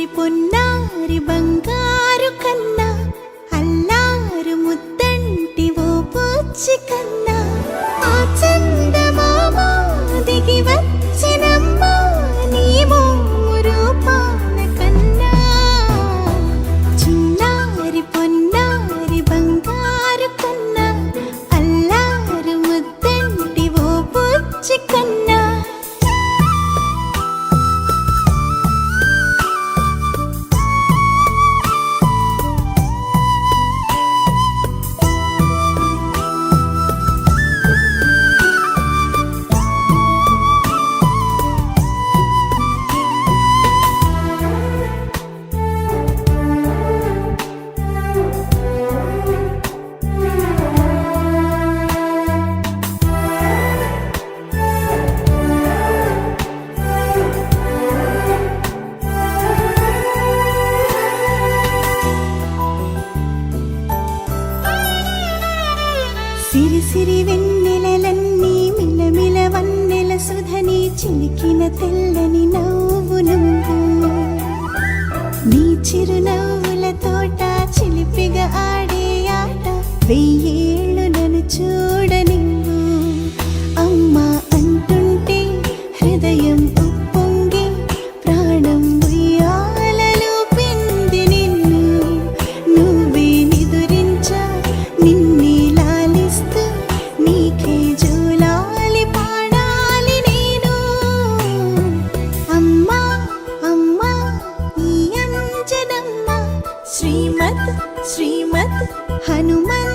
పొన్నారి బంగారు కన్నా అల్లారు ముద్దంటి ఓ పూచి కన్నా ఆ చందమామ దిగి వచ్చినమ్మా నీ రూపాన కన్నా చిన్నారి పొన్నారి బంగారు కన్నా అల్లారు ముద్దంటి ఓ పూచి కన్నా సిరి సిరి వెన్నెలలన్నీ మిలమిల వన్నెల సుధని చిలికిన తెల్లని నవ్వు నువ్వు నీ చిరునవ్వుల తోట చిలిపిగా ఆడే ఆట వెయ్యేళ్ళు నన్ను చూడ నువ్వు అమ్మా అంటుంటే హృదయం ఉప్పొంగి ప్రాణం ఉయ్యాలలో పిండి నిన్ను నువ్వే నిదురించా నిన్నే నీకే జూలాలి పాడాలి నేను అమ్మా అమ్మా ఈ అంజనమ్మ శ్రీమత్ శ్రీమత్ హనుమన్